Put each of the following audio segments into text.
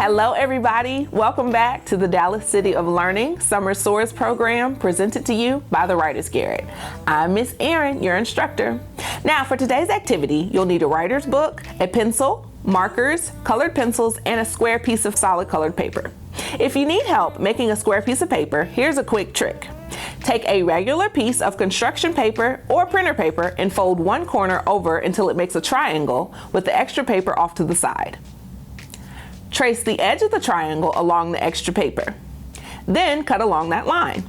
Hello everybody, welcome back to the Dallas City of Learning Summer Soars program presented to you by the Writers Garret. I'm Miss Erin, your instructor. Now for today's activity, you'll need a writer's book, a pencil, markers, colored pencils, and a square piece of solid colored paper. If you need help making a square piece of paper, here's a quick trick. Take a regular piece of construction paper or printer paper and fold one corner over until it makes a triangle with the extra paper off to the side. Trace the edge of the triangle along the extra paper. Then cut along that line.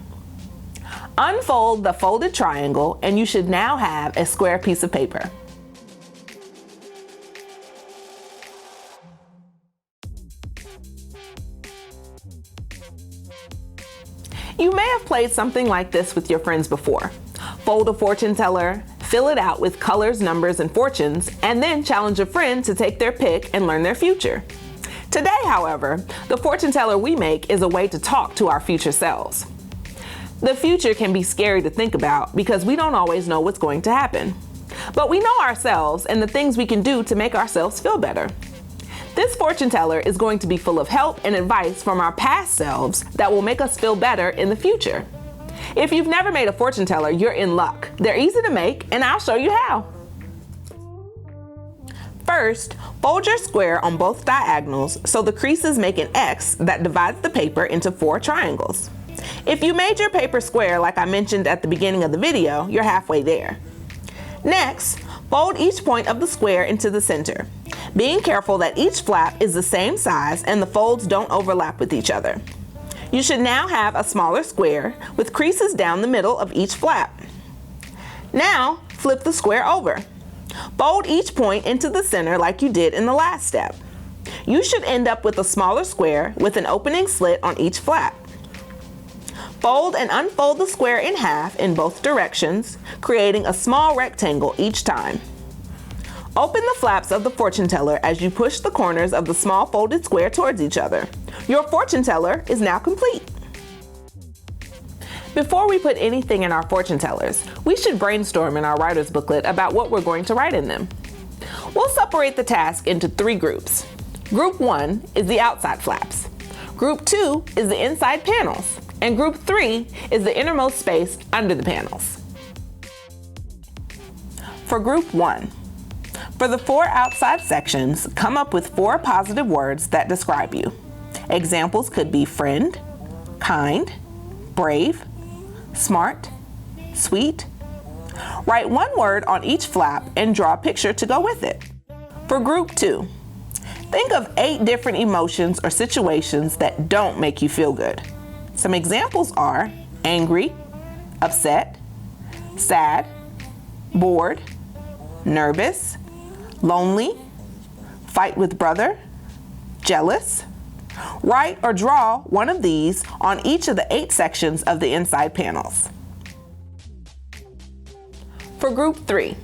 Unfold the folded triangle and you should now have a square piece of paper. You may have played something like this with your friends before. Fold a fortune teller, fill it out with colors, numbers, and fortunes, and then challenge a friend to take their pick and learn their future. Today, however, the fortune teller we make is a way to talk to our future selves. The future can be scary to think about because we don't always know what's going to happen. But we know ourselves and the things we can do to make ourselves feel better. This fortune teller is going to be full of help and advice from our past selves that will make us feel better in the future. If you've never made a fortune teller, you're in luck. They're easy to make, and I'll show you how. First, fold your square on both diagonals so the creases make an X that divides the paper into 4 triangles. If you made your paper square like I mentioned at the beginning of the video, you're halfway there. Next, fold each point of the square into the center, being careful that each flap is the same size and the folds don't overlap with each other. You should now have a smaller square with creases down the middle of each flap. Now, flip the square over. Fold each point into the center like you did in the last step. You should end up with a smaller square with an opening slit on each flap. Fold and unfold the square in half in both directions, creating a small rectangle each time. Open the flaps of the fortune teller as you push the corners of the small folded square towards each other. Your fortune teller is now complete. Before we put anything in our fortune tellers, we should brainstorm in our writer's booklet about what we're going to write in them. We'll separate the task into 3 groups. Group 1 is the outside flaps. Group 2 is the inside panels. And Group 3 is the innermost space under the panels. For Group 1, for the 4 outside sections, come up with 4 positive words that describe you. Examples could be friend, kind, brave, smart, sweet. Write 1 word on each flap and draw a picture to go with it. For Group 2, think of 8 different emotions or situations that don't make you feel good. Some examples are angry, upset, sad, bored, nervous, lonely, fight with brother, jealous. Write or draw one of these on each of the 8 sections of the inside panels. For Group 3,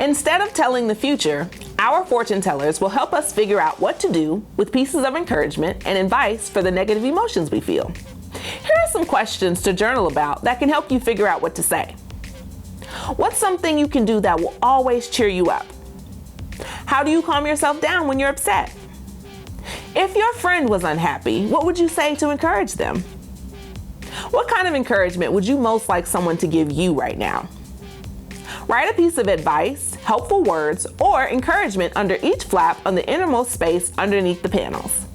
instead of telling the future, our fortune tellers will help us figure out what to do with pieces of encouragement and advice for the negative emotions we feel. Here are some questions to journal about that can help you figure out what to say. What's something you can do that will always cheer you up? How do you calm yourself down when you're upset? If your friend was unhappy, what would you say to encourage them? What kind of encouragement would you most like someone to give you right now? Write a piece of advice, helpful words, or encouragement under each flap on the innermost space underneath the panels.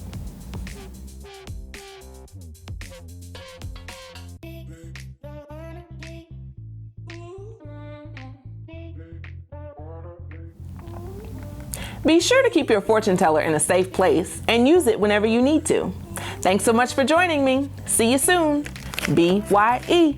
Be sure to keep your fortune teller in a safe place and use it whenever you need to. Thanks so much for joining me. See you soon. BYE.